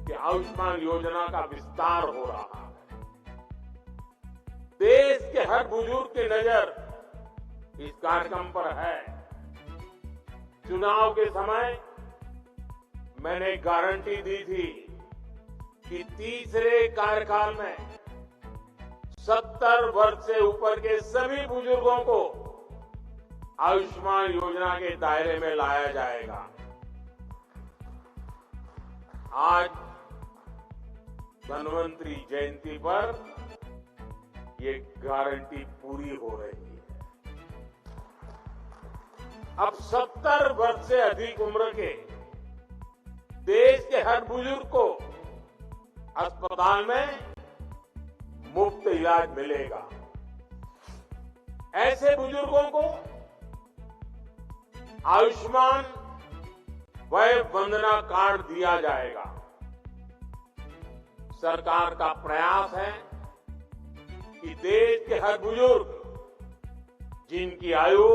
कि आयुष्मान योजना का विस्तार हो रहा है। देश के हर बुजुर्ग की नजर इस कार्यक्रम पर है। चुनाव के समय मैंने गारंटी दी थी कि तीसरे कार्यकाल में 70 वर्ष से ऊपर के सभी बुजुर्गों को आयुष्मान योजना के दायरे में लाया जाएगा। आज धन्वंतरी जयंती पर ये गारंटी पूरी हो रही है। अब 70 वर्ष से अधिक उम्र के देश के हर बुजुर्ग को अस्पताल में मुफ्त इलाज मिलेगा। ऐसे बुजुर्गों को आयुष्मान वय वंदना कार्ड दिया जाएगा। सरकार का प्रयास है कि देश के हर बुजुर्ग जिनकी आयु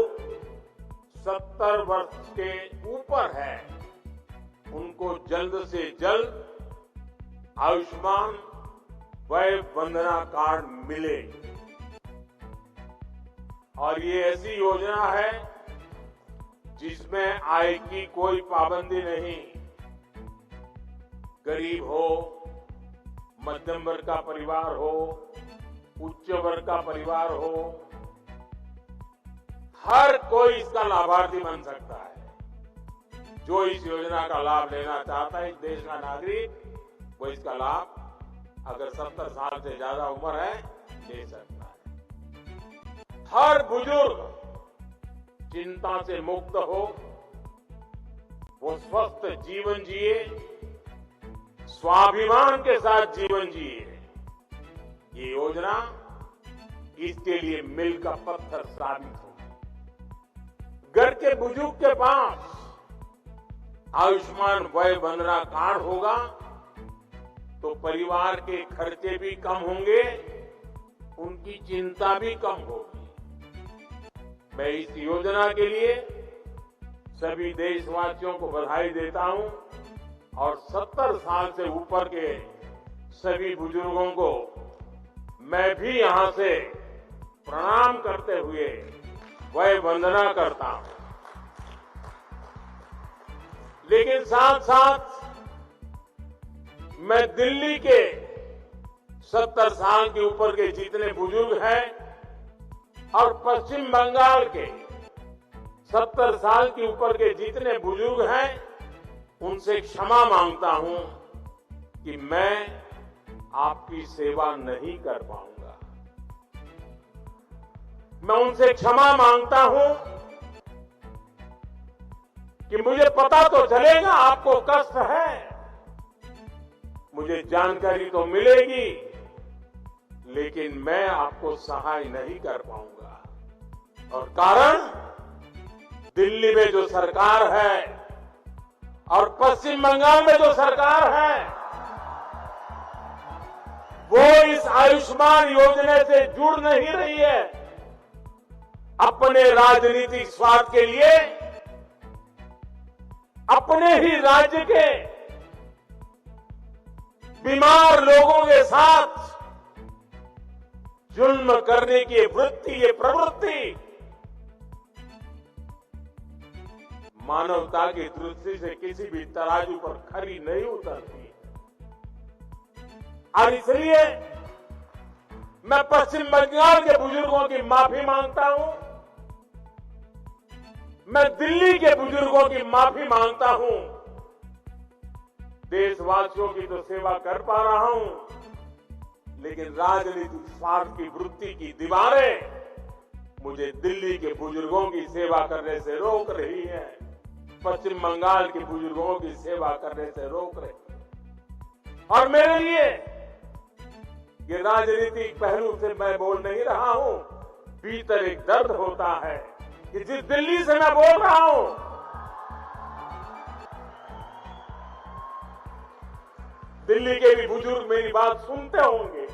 70 वर्ष के ऊपर है, उनको जल्द से जल्द आयुष्मान वय वंदना कार्ड मिले। और ये ऐसी योजना है जिसमें आय की कोई पाबंदी नहीं। गरीब हो, मध्यम वर्ग का परिवार हो, उच्च वर्ग का परिवार हो, हर कोई इसका लाभार्थी बन सकता है। जो इस योजना का लाभ लेना चाहता है, इस देश का नागरिक, वो इसका लाभ अगर 70 साल से ज्यादा उम्र है ले सकता है। हर बुजुर्ग चिंता से मुक्त हो, वो स्वस्थ जीवन जिए, स्वाभिमान के साथ जीवन जिए। ये योजना इसके लिए मील का पत्थर साबित हो। घर के बुजुर्ग के पास आयुष्मान वय वंदना कार्ड होगा तो परिवार के खर्चे भी कम होंगे, उनकी चिंता भी कम होगी। मैं इस योजना के लिए सभी देशवासियों को बधाई देता हूं और 70 साल से ऊपर के सभी बुजुर्गों को मैं भी यहां से प्रणाम करते हुए वय वंदना करता हूं। लेकिन साथ साथ मैं दिल्ली के 70 साल के ऊपर के जितने बुजुर्ग हैं और पश्चिम बंगाल के 70 साल के ऊपर के जितने बुजुर्ग हैं, उनसे क्षमा मांगता हूं कि मैं आपकी सेवा नहीं कर पाऊंगा। मैं उनसे क्षमा मांगता हूं कि मुझे पता तो चलेगा आपको कष्ट है, मुझे जानकारी तो मिलेगी, लेकिन मैं आपको सहाय नहीं कर पाऊंगा। और कारण, दिल्ली में जो सरकार है और पश्चिम बंगाल में जो सरकार है, वो इस आयुष्मान योजना से जुड़ नहीं रही है। अपने राजनीतिक स्वार्थ के लिए अपने ही राज्य के बीमार लोगों के साथ जुल्म करने की ये प्रवृत्ति मानवता की दृष्टि से किसी भी तराजू पर खरी नहीं उतरती। और इसलिए मैं पश्चिम बंगाल के बुजुर्गों की माफी मांगता हूं, मैं दिल्ली के बुजुर्गों की माफी मांगता हूं। देशवासियों की तो सेवा कर पा रहा हूं, लेकिन राजनीतिक स्वार्थ की वृत्ति की दीवारें मुझे दिल्ली के बुजुर्गों की सेवा करने से रोक रही है, पश्चिम बंगाल के बुजुर्गों की सेवा करने से रोक रही है। और मेरे लिए ये राजनीतिक पहलू से मैं बोल नहीं रहा हूं, भीतर एक दर्द होता है कि जिस दिल्ली से मैं बोल रहा हूं, दिल्ली के भी बुजुर्ग मेरी बात सुनते होंगे।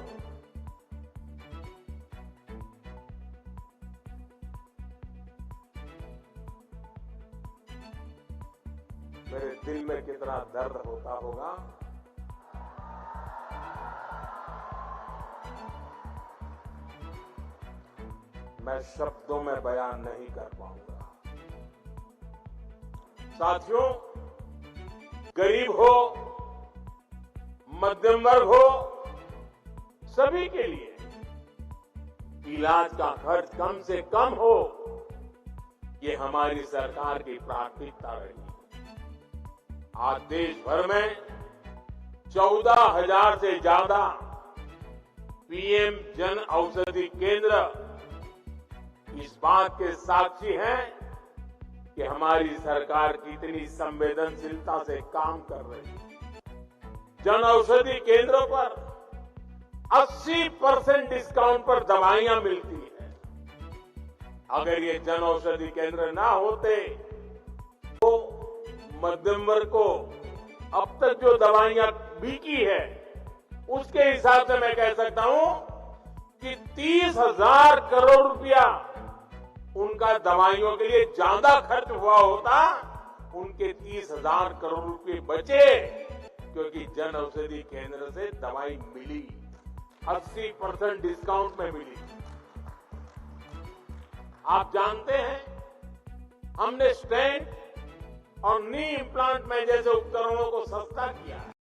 मेरे दिल में कितना दर्द होता होगा मैं शब्दों में बयान नहीं कर पाऊंगा। साथियों, गरीब हो, मध्यम वर्ग हो, सभी के लिए इलाज का खर्च कम से कम हो, ये हमारी सरकार की प्राथमिकता रही। आज देश भर में 14,000 से ज्यादा पीएम जन औषधि केंद्र इस बात के साक्षी हैं कि हमारी सरकार कितनी संवेदनशीलता से काम कर रही है। जन औषधि केंद्रों पर 80% डिस्काउंट पर दवाइयां मिलती है। अगर ये जन औषधि केंद्र ना होते तो मध्यम वर्ग को अब तक जो दवाइयां बिकी है उसके हिसाब से मैं कह सकता हूं कि 30,000 करोड़ रुपया उनका दवाइयों के लिए ज्यादा खर्च हुआ होता, उनके 30,000 करोड़ रुपए बचे क्योंकि जन औषधि केंद्र से दवाई मिली, 80% डिस्काउंट में मिली। आप जानते हैं, हमने स्टेंट और नी इम्प्लांट में जैसे उपकरणों को सस्ता किया है।